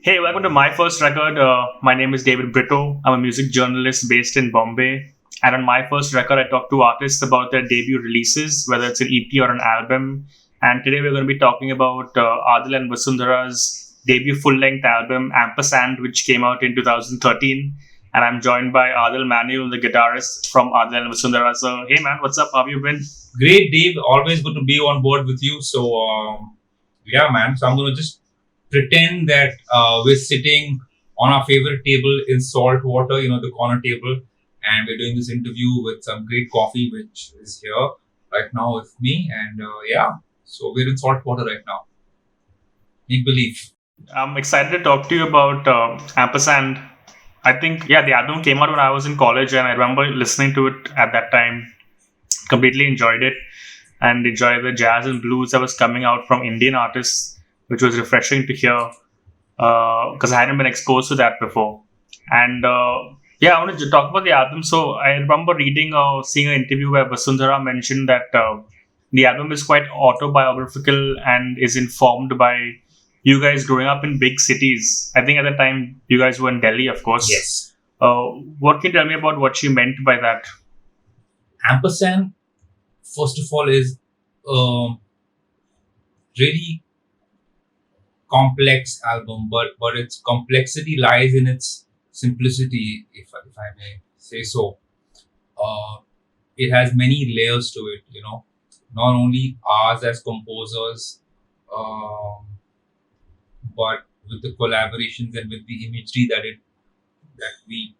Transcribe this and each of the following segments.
Hey, welcome to my first record. My name is David Britto. I'm a music journalist based in Bombay. And on my first record, I talk to artists about their debut releases, whether it's an EP or an album. And today we're going to be talking about Adil and Vasundhara's debut full length album, Ampersand, which came out in 2013. And I'm joined by Adil Manuel, the guitarist from Adil and Vasundhara. So, hey man, what's up? How have you been? Great, Dave. Always good to be on board with you. Yeah, man. So I'm going to just pretend that we're sitting on our favorite table in salt water, the corner table, and we're doing this interview with some great coffee, which is here right now with me. And yeah, so we're in salt water right now. Make believe. I'm excited to talk to you about Ampersand. I think, yeah, the album came out when I was in college, and I remember listening to it at that time. Completely enjoyed it and enjoyed the jazz and blues that was coming out from Indian artists, which was refreshing to hear because I hadn't been exposed to that before. And yeah, I wanted to talk about the album. So I remember reading or seeing an interview where Vasundhara mentioned that the album is quite autobiographical and is informed by you guys growing up in big cities. I think at the time you guys were in Delhi, of course. Yes. What can you tell me about what she meant by that? Ampersand, first of all, is really complex album, but its complexity lies in its simplicity, if I may say so. It has many layers to it, not only ours as composers, um, but with the collaborations and with the imagery that we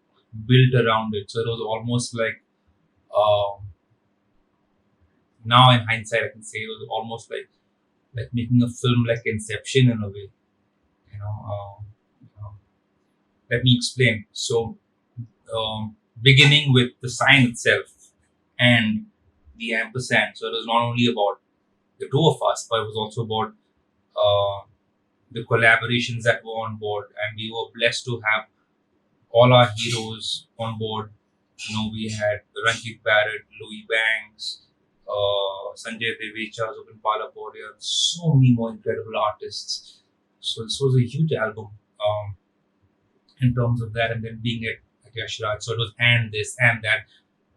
built around it. So it was almost like um, now in hindsight, I can say it was almost like making a film like Inception in a way. You know, let me explain. So, beginning with the sign itself and the ampersand. So it was not only about the two of us, but it was also about the collaborations that were on board, and we were blessed to have all our heroes on board. We had Ranjit Barot, Louiz Banks, Sanjay Devecha, Zubin Palapore, so many more incredible artists. So this was a huge album in terms of that, and then being at Yashraj. So it was and this and that,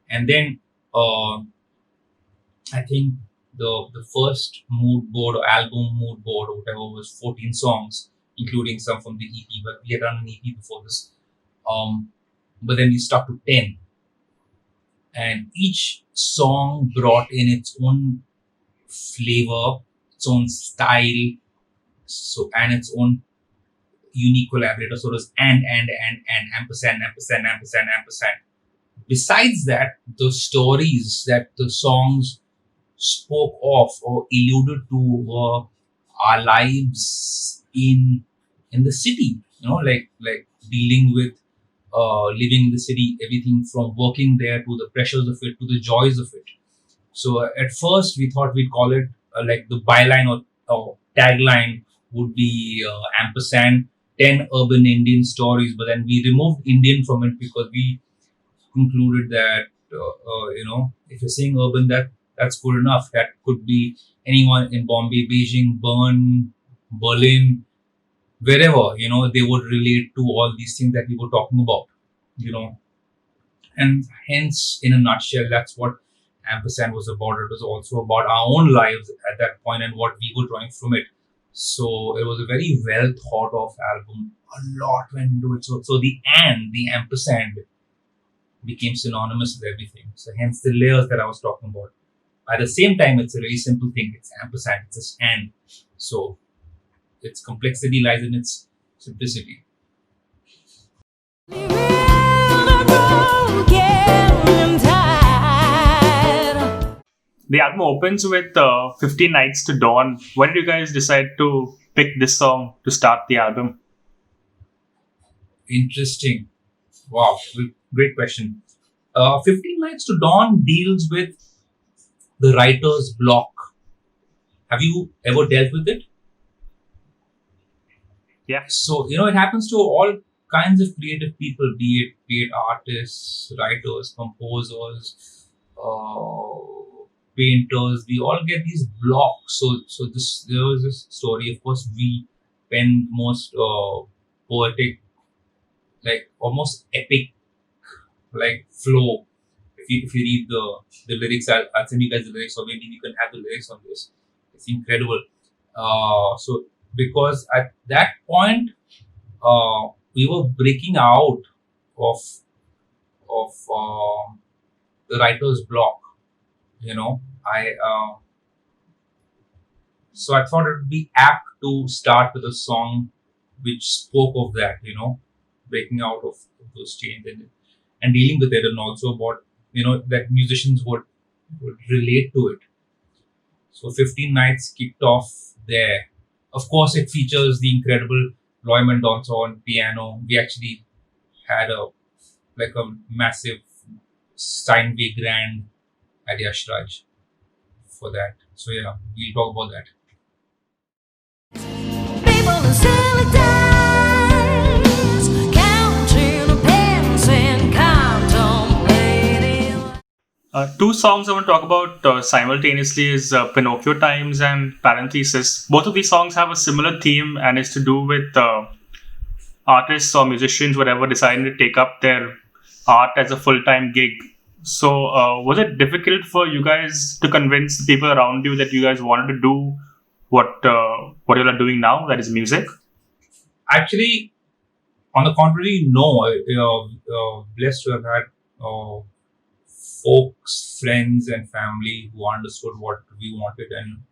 and then I think the first mood board or album mood board or whatever was 14 songs, including some from the EP. But we had done an EP before this, but then we stuck to 10, and each song brought in its own flavor, its own style, and its own unique collaborator. So it was and ampersand, ampersand, ampersand, ampersand. Besides that, the stories that the songs spoke of or alluded to were our lives in the city. Like dealing with living in the city, everything from working there to the pressures of it to the joys of it. So at first we thought we'd call it like the byline or tagline would be ampersand 10 urban Indian stories, but then we removed Indian from it because we concluded that if you're saying urban, that's good enough. That could be anyone in Bombay, Beijing, Bern, Berlin, wherever, they would relate to all these things that we were talking about, and hence, in a nutshell, that's what Ampersand was about. It was also about our own lives at that point and what we were drawing from it. So it was a very well thought of album. A lot went into it. So the ampersand became synonymous with everything. So hence the layers that I was talking about. At the same time, it's a very simple thing. It's ampersand. It's just and. So its complexity lies in its simplicity. The album opens with 15 Nights to Dawn. Why did you guys decide to pick this song to start the album? Interesting. Wow. Great question. 15 Nights to Dawn deals with the writer's block. Have you ever dealt with it? Yeah. So, it happens to all kinds of creative people, be it artists, writers, composers, painters. We all get these blocks. So there was this story. Of course, we spend most poetic, like almost epic, like flow. If you read the lyrics, I'll send you guys the lyrics, or maybe you can have the lyrics on this. It's incredible. So because at that point, we were breaking out of the writer's block. I thought it would be apt to start with a song which spoke of that, breaking out of those chains, and dealing with it, and also about that musicians would relate to it. So 15 Nights kicked off there. Of course, it features the incredible Loy Mendonsa on piano. We actually had a massive Steinway grand at Yashraj for that. So yeah, we'll talk about that. People in silly days, counting the pence and contemplating. Two songs I want to talk about simultaneously is Pinocchio Times and Parenthesis. Both of these songs have a similar theme, and it's to do with artists or musicians, whatever, deciding to take up their art as a full-time gig. So, was it difficult for you guys to convince the people around you that you guys wanted to do what you are doing now, that is music? Actually, on the contrary, no. Blessed to have had folks, friends, and family who understood what we wanted, and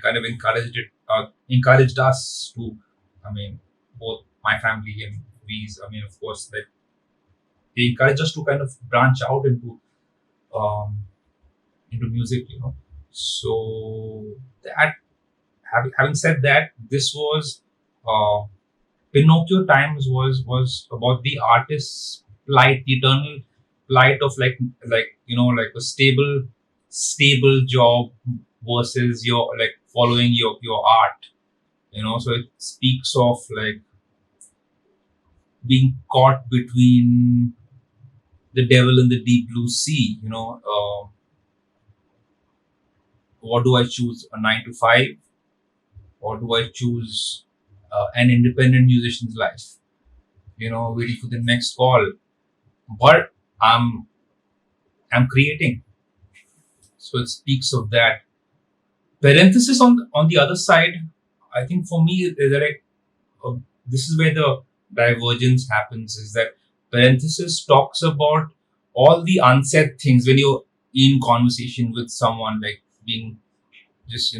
kind of encouraged us to. I mean, both my family and we's. I mean, of course, that they encouraged us to kind of branch out into music. So that, having said that, this was Pinocchio Times was about the artist's plight, the eternal plight of like a stable job versus your like following your art. So it speaks of like being caught between the devil and the deep blue sea. What do I choose, a 9 to 5, or do I choose an independent musician's life? Waiting for the next call. But I'm creating. So it speaks of that. Parenthesis on the other side, I think for me, this is where the divergence happens, is that parenthesis talks about all the unsaid things when you're in conversation with someone, like being just,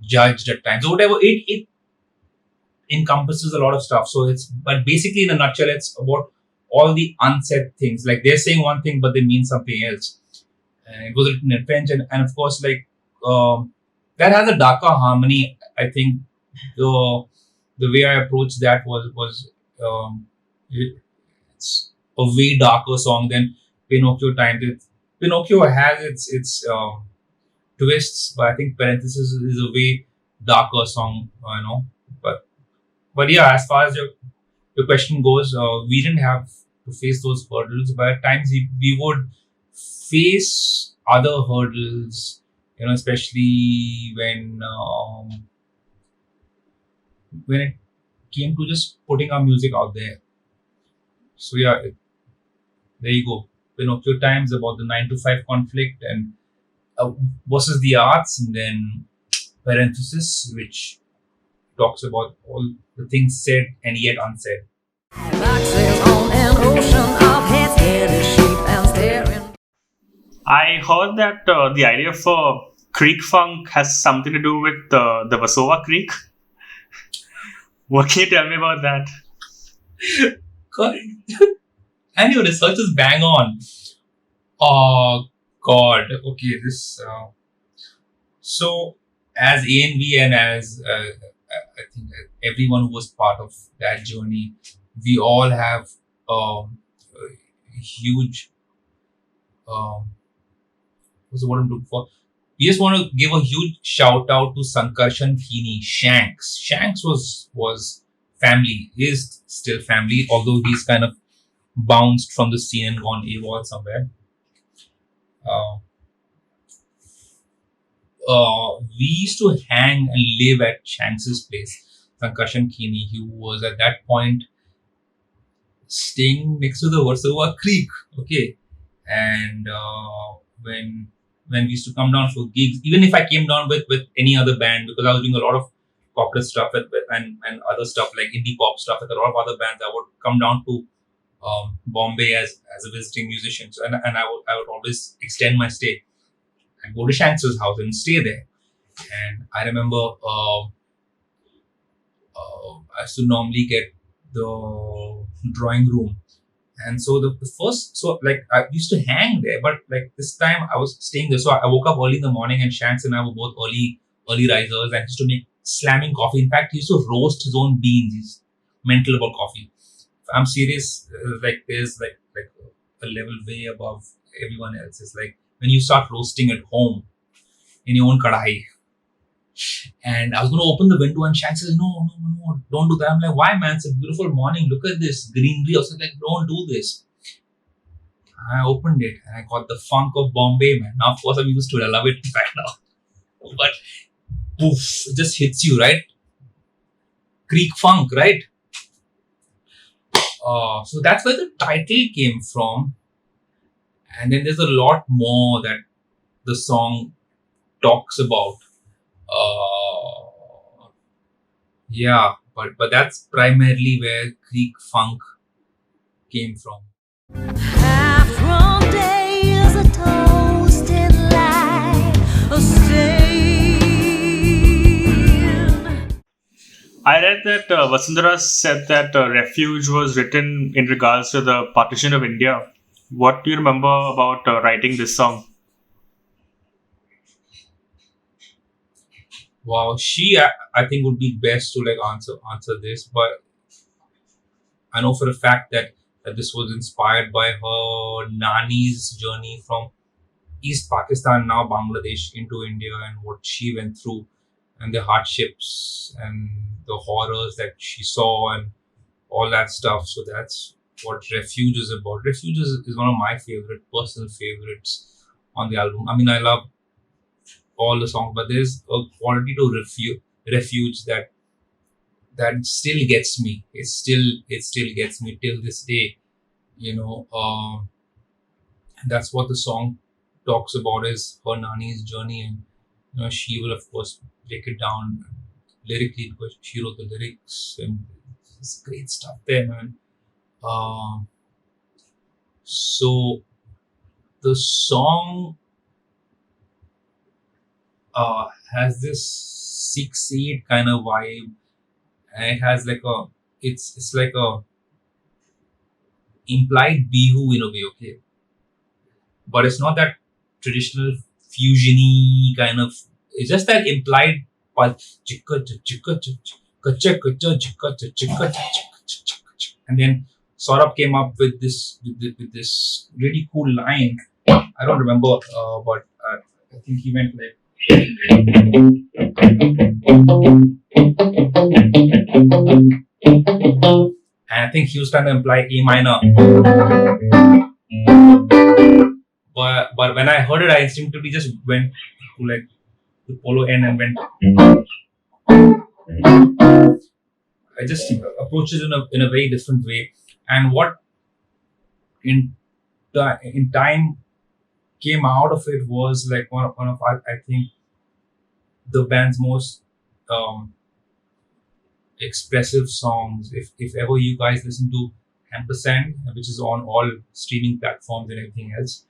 judged at times or whatever. It encompasses a lot of stuff. So but basically in a nutshell, it's about all the unsaid things. Like they're saying one thing, but they mean something else. And it was written in French. And of course, like, that has a darker harmony. I think the way I approached that was it's a way darker song than Pinocchio Times. Pinocchio has its twists, but I think Parenthesis is a way darker song. But yeah, as far as your question goes, we didn't have to face those hurdles, but at times we would face other hurdles. Especially when it came to just putting our music out there. So yeah, there you go. Pinocchio Times about the 9 to 5 conflict and versus the arts, and then Parenthesis, which talks about all the things said and yet unsaid. Boxes on an ocean of heads, scared sheep and staring. I heard that the idea for Creek Funk has something to do with the Versova Creek. What can you tell me about that? God. And your research is bang on. Oh God. Okay, this. So as ANV and as I think everyone who was part of that journey, we all have a huge. What's the word I'm looking for? We just want to give a huge shout out to Sankarshan Feeney, Shanks. Shanks was family, is still family, although he's kind of bounced from the scene and gone AWOL somewhere. We used to hang and live at Shanks's place. Sankarshan Kini, who was at that point staying next to the Versova Creek. Okay, and when we used to come down for gigs, even if I came down with any other band, because I was doing a lot of popular stuff and other stuff like indie pop stuff with a lot of other bands, I would come down to Bombay as a visiting musician. So, and I would always extend my stay and go to Shanks's house and stay there. And I remember I used to normally get the drawing room. And so the first, so like I used to hang there, but like this time I was staying there. So I woke up early in the morning, and Shanks and I were both early risers, and he used to make slamming coffee. In fact, he used to roast his own beans. He's mental about coffee. I'm serious. Like there's like a level way above everyone else. It's like when you start roasting at home in your own kadai. And I was going to open the window, and Shank says, no, don't do that. I'm like, why, man? It's a beautiful morning. Look at this greenery. I was like, don't do this. I opened it, and I got the funk of Bombay, man. Now, of course, I'm used to it. I love it right now. But poof, it just hits you, right? Creek funk, right? So that's where the title came from. And then there's a lot more that the song talks about. Yeah, but that's primarily where Creek funk came from. Half from days a toasted light, a stain. I read that Vasundhara said that Refuge was written in regards to the partition of India. What do you remember about writing this song? Wow, I think would be best to like answer this, but I know for a fact that this was inspired by her nani's journey from East Pakistan, now Bangladesh, into India, and what she went through, and the hardships and the horrors that she saw, and all that stuff. So that's what Refuge is about. Refuge is one of my personal favorites on the album. I mean, I love all the songs, but there's a quality to Refuge that still gets me. It still gets me till this day. That's what the song talks about, is her nani's journey, and she will of course break it down lyrically because she wrote the lyrics, and it's great stuff there, man. So the song has this 6/8 kind of vibe, and it has like it's like a implied bihu in a way, okay, but it's not that traditional fusiony kind of. It's just that implied, and then Saurabh came up with this really cool line. I don't remember, but I think he went like. And I think he was trying to imply A minor. But when I heard it, I instinctively just went to like the polo end and went. I just approached it in a very different way. And what in time came out of it was like one of I think the band's most expressive songs. If ever you guys listen to Ampersand, which is on all streaming platforms and everything else,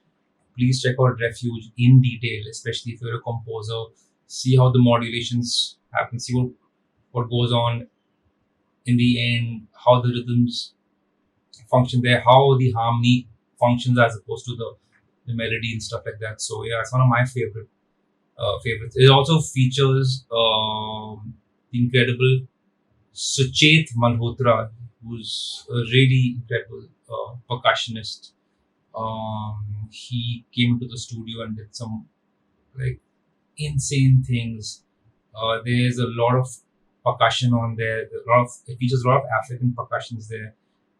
please check out Refuge in detail, especially if you're a composer. See how the modulations happen, see what goes on in the end, how the rhythms function there, how the harmony functions as opposed to the melody and stuff like that. So yeah, it's one of my favorites. It also features the incredible Suchet Malhotra, who's a really incredible percussionist. He came into the studio and did some like insane things. There's a lot of percussion on there. It features a lot of African percussions there.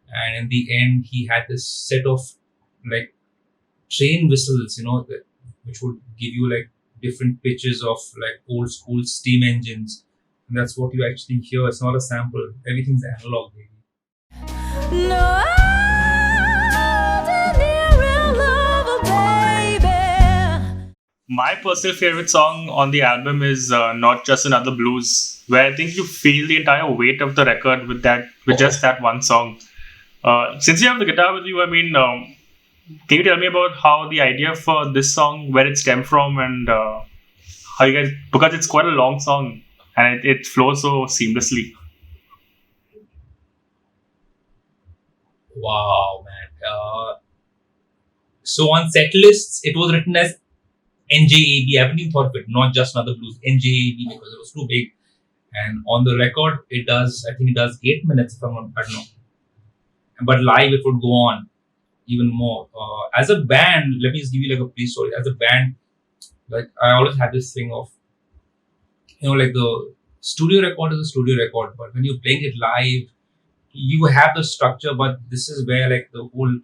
And in the end, he had this set of like train whistles, which would give you like different pitches of like old school steam engines. And that's what you actually hear. It's not a sample. Everything's analog, baby. No ordinary lover, baby. My personal favorite song on the album is Not Just Another Blues, where I think you feel the entire weight of the record with just that one song. Since you have the guitar with you, I mean, can you tell me about how the idea for this song, where it stemmed from, and how you guys, because it's quite a long song and it flows so seamlessly. Wow, man. So on set lists, it was written as NJAB. I haven't even thought of it. Not Just Another Blues. NJAB, because it was too big. And on the record, I think it does 8 minutes if I don't know. But live, it would go on even more. As a band, let me just give you like a pre-story. As a band, like I always had this thing of, like the studio record is a studio record, but when you're playing it live, you have the structure, but this is where like the whole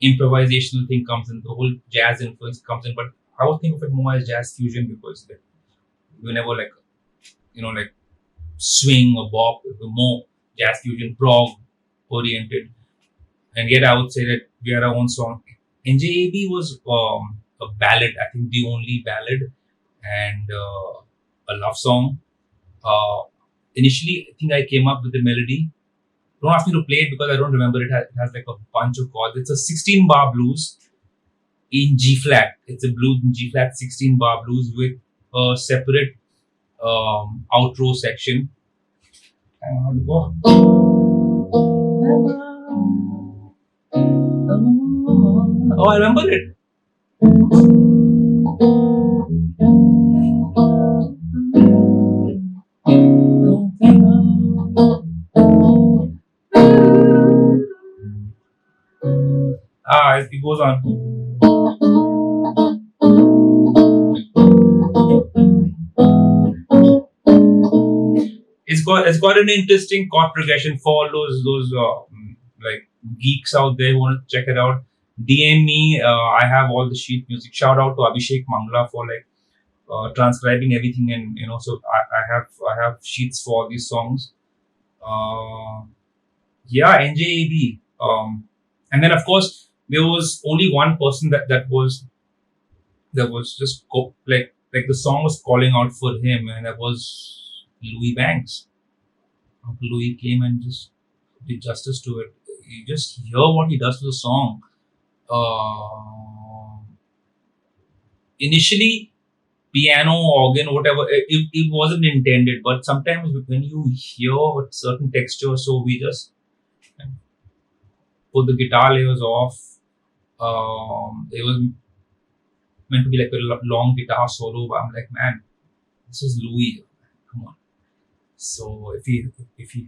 improvisational thing comes in, the whole jazz influence comes in. But I would think of it more as jazz fusion, because like, you never like, like swing or bop, more jazz fusion, prog oriented. And yet I would say that we had our own song. NJAB was a ballad, I think the only ballad, and a love song. Initially, I think I came up with the melody. Don't ask me to play it because I don't remember it. It has like a bunch of chords. It's a 16-bar blues in G flat. It's a blues in G flat, 16-bar blues with a separate outro section. How to go? Oh, I remember it. It goes on. It's got an interesting chord progression for those like geeks out there who want to check it out. DM me. I have all the sheet music. Shout out to Abhishek Mangla for like transcribing everything, and so I have sheets for all these songs. Yeah, NJAB. And then of course there was only one person that was just like the song was calling out for him, and that was Louiz Banks. Uncle Louis came and just did justice to it. You just hear what he does to the song. Initially, piano, organ, whatever, it wasn't intended, but sometimes when you hear a certain texture, so we just put the guitar layers off. It was meant to be like a long guitar solo, but I'm like, man, this is Louis. Come on. So if you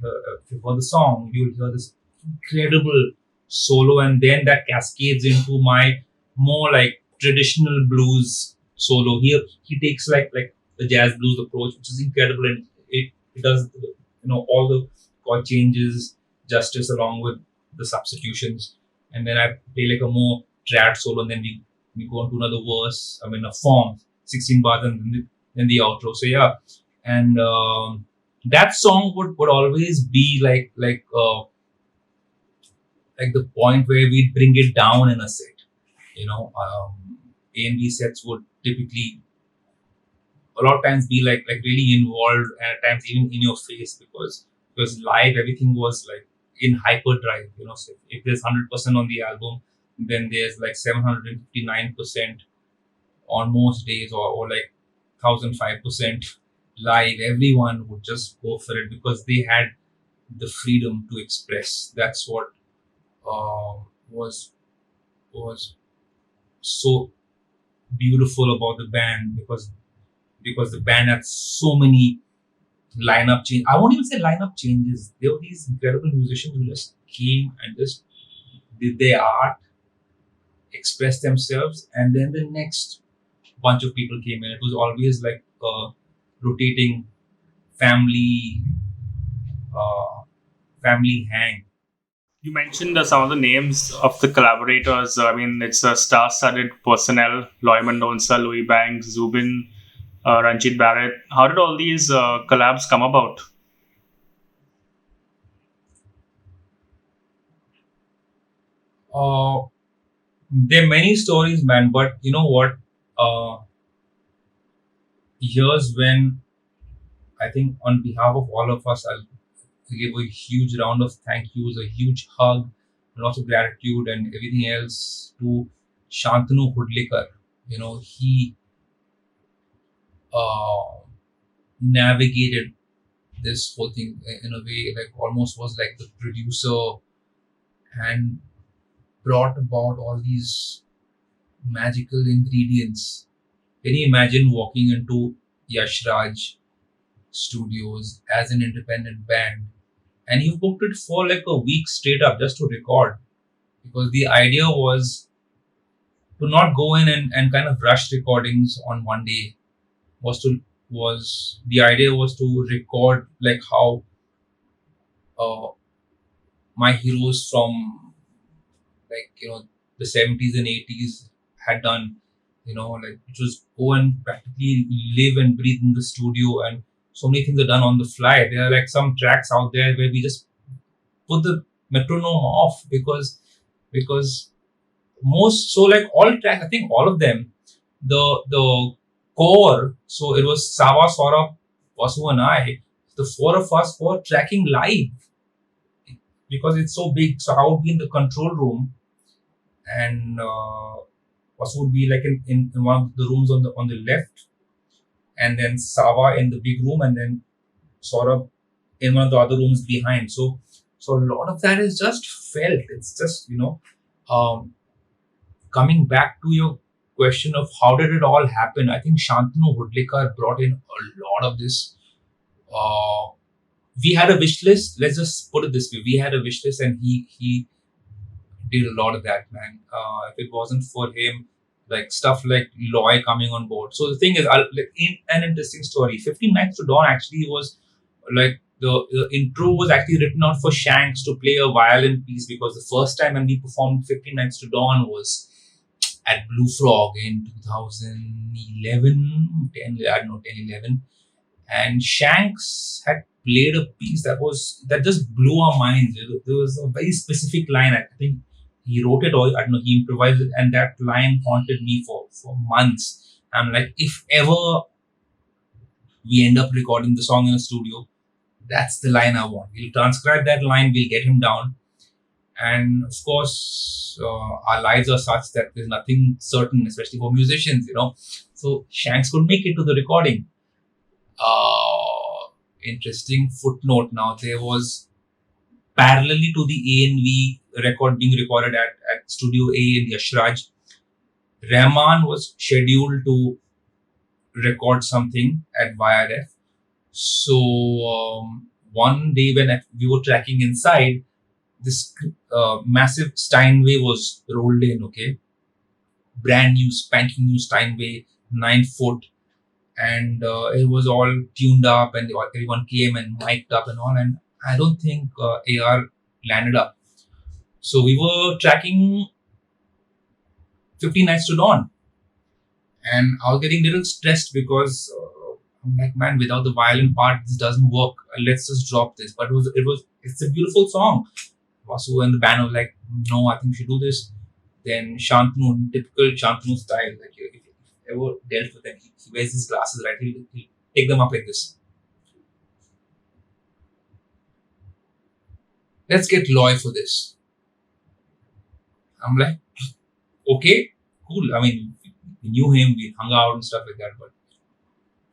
heard the song, you'll hear this incredible solo, and then that cascades into my more like traditional blues solo. He takes like the jazz blues approach, which is incredible, and it does all the chord changes justice along with the substitutions. And then I play like a more trad solo, and then we go into another verse. I mean a form, 16 bars, and then the outro. So yeah, and that song would always be like the point where we bring it down in a set. A and B sets would typically a lot of times be like really involved, and at times even in your face, because live everything was like in hyperdrive. So if there's 100% on the album, then there's like 759% on most days, or like 1005% live. Everyone would just go for it because they had the freedom to express. That's what was so beautiful about the band, because the band had so many lineup change. I won't even say lineup changes. There were these incredible musicians who just came and just did their art, expressed themselves, and then the next bunch of people came in. It was always like a rotating family hang. You mentioned some of the names of the collaborators. I mean, it's a star-studded personnel: Loy Mendonsa, Louiz Banks, Zubin, Ranjit Barot. How did all these collabs come about? Uh, there are many stories, man, but you know what? Uh, Here's when I think, on behalf of all of us, I'll give a huge round of thank yous, a huge hug, lots of gratitude, and everything else to Shantanu Hudlikar. He uh, navigated this whole thing in a way, like almost was like the producer, and brought about all these magical ingredients. Can you imagine walking into Yash Raj Studios as an independent band, and you booked it for like a week straight up just to record? Because the idea was to not go in and kind of rush recordings on one day. Was the idea was to record like how uh, my heroes from, like, the 70s and 80s had done, like, which was go and practically live and breathe in the studio, and so many things are done on the fly. There are like some tracks out there where we just put the metronome off because most, so like all tracks, I think all of them, the core, so it was Sava, Saurabh, Vasu and I, the four of us were tracking live because it's so big. So I would be in the control room, and Vasu would be like in one of the rooms on the left, and then Sava in the big room, and then Saurabh in one of the other rooms behind. So a lot of that is just felt. It's just, um, coming back to your question of how did it all happen, I think Shantanu Hudlikar brought in a lot of this. Uh, we had a wish list. Let's just put it this way: we had a wish list, and he did a lot of that, man. If it wasn't for him, like stuff like Loy coming on board. So the thing is, like, in an interesting story, 15 Nights to Dawn actually was like the intro was actually written out for Shanks to play a violin piece, because the first time when we performed 15 Nights to Dawn was at Blue Frog in 2011, 10, I don't know, 10, 11. And Shanks had played a piece that just blew our minds. There was a very specific line. I think he wrote it, or I don't know, he improvised it, and that line haunted me for months. I'm like, if ever we end up recording the song in a studio, that's the line I want. We'll transcribe that line, we'll get him down. And of course, our lives are such that there's nothing certain, especially for musicians, So Shanks could make it to the recording. Interesting footnote now. There was, parallelly to the A&V record being recorded at Studio A in Yashraj, Rahman was scheduled to record something at YRF. So one day when we were tracking inside, this massive Steinway was rolled in, okay? Brand new, spanking new Steinway, 9 foot. And it was all tuned up, and everyone came and mic'd up and all. And I don't think AR landed up. So we were tracking 15 Nights to Dawn. And I was getting a little stressed because I'm like, man, without the violin part, this doesn't work. Let's just drop this. But it's a beautiful song. Vasu and the band were like, no, I think we should do this. Then Shantanu, typical Shantanu style, like if you ever dealt with him, he wears his glasses, right? He'll take them up like this. Let's get Loy for this. I'm like, okay, cool. I mean, we knew him, we hung out and stuff like that. But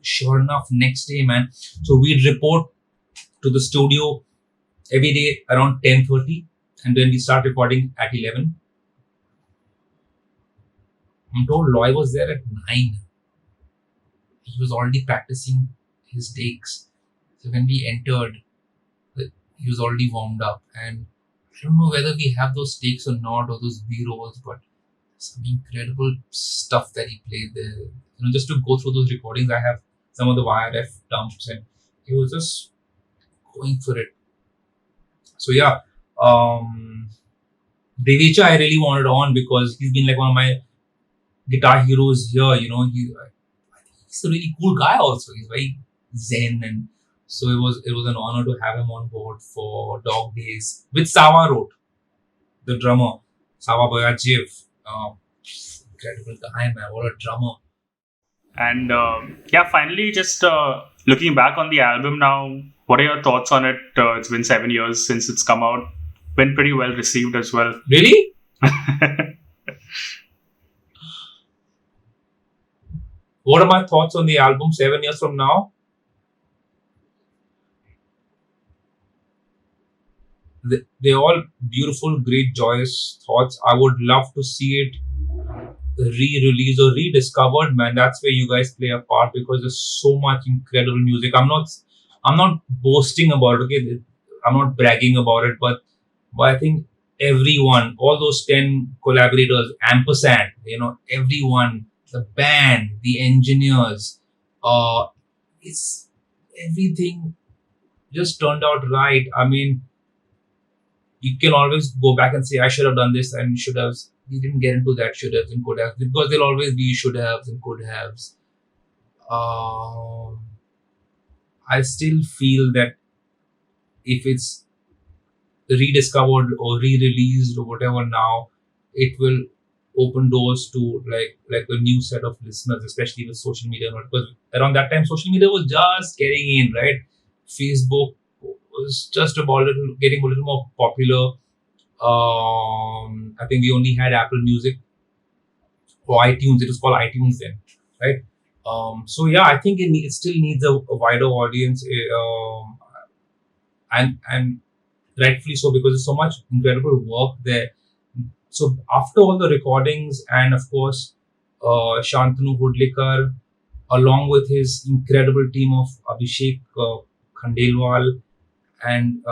sure enough, next day, man. So we'd report to the studio every day around 10:30, and then we start recording at 11. I'm told Loy was there at 9. He was already practicing his takes. So when we entered, he was already warmed up. And I don't know whether we have those takes or not, or those B-rolls, but some incredible stuff that he played there. Just to go through those recordings, I have some of the YRF dumps, and he was just going for it. So yeah, Devicha I really wanted on because he's been like one of my guitar heroes here. I think he's a really cool guy also. He's very zen, and so it was an honor to have him on board for Dog Days with Sava wrote, the drummer, Sava Boyajev. Incredible guy, man. What a drummer. And yeah, finally, just looking back on the album now, what are your thoughts on it? It's been 7 years since it's come out. Been pretty well received as well. Really? What are my thoughts on the album 7 years from now? They're all beautiful, great, joyous thoughts. I would love to see it re-released or rediscovered, man. That's where you guys play a part, because there's so much incredible music. I'm not boasting about it, okay? I'm not bragging about it, but I think everyone, all those 10 collaborators, Ampersand, everyone, the band, the engineers, it's everything just turned out right. I mean, you can always go back and say, I should have done this and should have. We didn't get into that should haves and could haves, because there'll always be should haves and could haves. I still feel that if it's rediscovered or re-released or whatever now, it will open doors to like a new set of listeners, especially with social media. Because around that time, social media was just getting in, right? Facebook was just about getting a little more popular. I think we only had Apple Music or iTunes. It was called iTunes then, right? So yeah, I think it still needs a wider audience, and rightfully so, because there's so much incredible work there. So after all the recordings, and of course, Shantanu Hudlikar, along with his incredible team of Abhishek Khandelwal and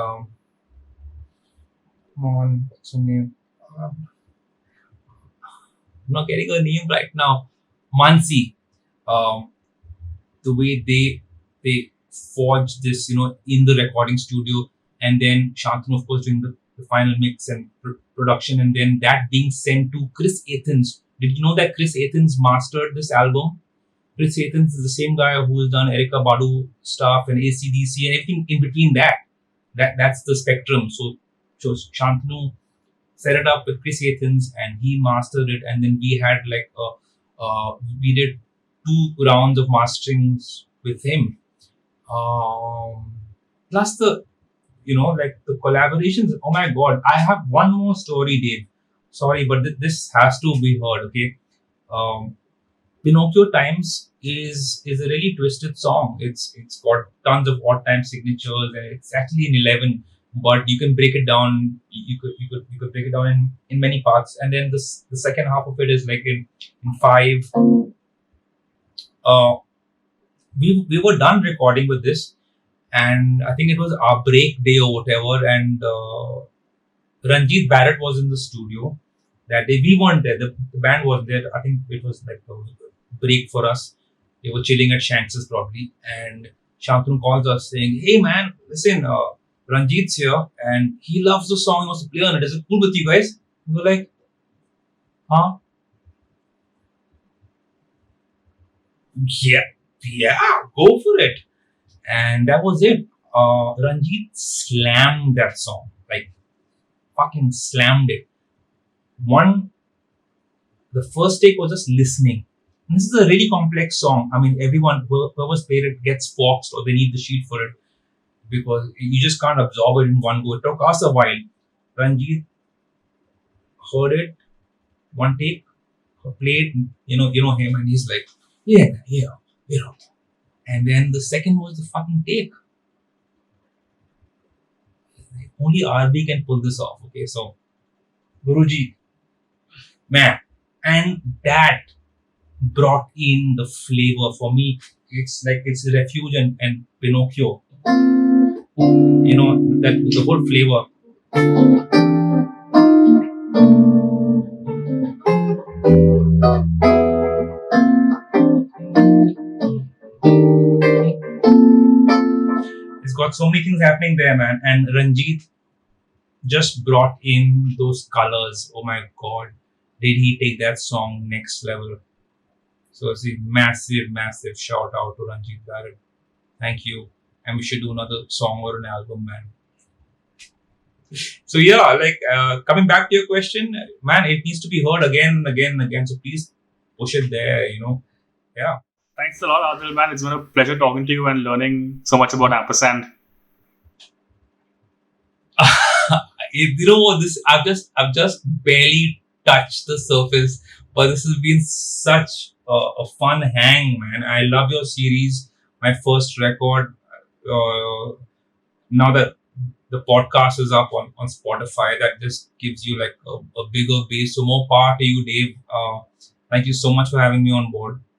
come on, what's her name? I'm not getting her name right now. Mansi. The way they forged this, in the recording studio, and then Shantanu, of course, doing the final mix and production, and then that being sent to Chris Athens. Did you know that Chris Athens mastered this album? Chris Athens is the same guy who has done Erykah Badu stuff and AC/DC and everything in between that. That's the spectrum. So Shantanu set it up with Chris Athens and he mastered it, and then we had we did 2 rounds of masterings with him. Plus the the collaborations. Oh my god, I have one more story, Dave. Sorry, but this has to be heard, okay? Pinocchio Times is a really twisted song. It's got tons of odd time signatures, and it's actually in 11, but you can break it down. You could break it down in many parts, and then the second half of it is like in 5. We were done recording with this, and I think it was our break day or whatever, and Ranjit Barot was in the studio that day. We weren't there. The band was there. I think it was like a break for us. They were chilling at Shanks's probably, and Shantanu calls us saying, "Hey man, listen, Ranjit's here, and he loves the song. He wants to play on it. Is it cool with you guys?" We were like, "Huh? Yeah, go for it." And that was it. Ranjit slammed that song, like fucking slammed it. The first take was just listening. And this is a really complex song. I mean, everyone, whoever's played it gets foxed or they need the sheet for it, because you just can't absorb it in one go. It took us a while. Ranjit heard it, one take, played, him, and he's like, yeah. And then the second was the fucking take. Only RB can pull this off, okay? So, Guruji, man, and that brought in the flavor for me. It's like it's Refuge and Pinocchio. That the whole flavor. It's got so many things happening there, man. And Ranjit just brought in those colors. Oh my god, did he take that song next level? So it's a massive shout out to Ranjit Barot. Thank you. And we should do another song or an album, man. So yeah, coming back to your question, man, it needs to be heard again and again and again. So please push it there, Yeah. Thanks a lot, Adil, man. It's been a pleasure talking to you and learning so much about Ampersand. You know what? I've just barely touched the surface, but this has been such a fun hang, man. I love your series. My first record. Now that the podcast is up on Spotify, that just gives you like a bigger base. So more power to you, Dave. Thank you so much for having me on board.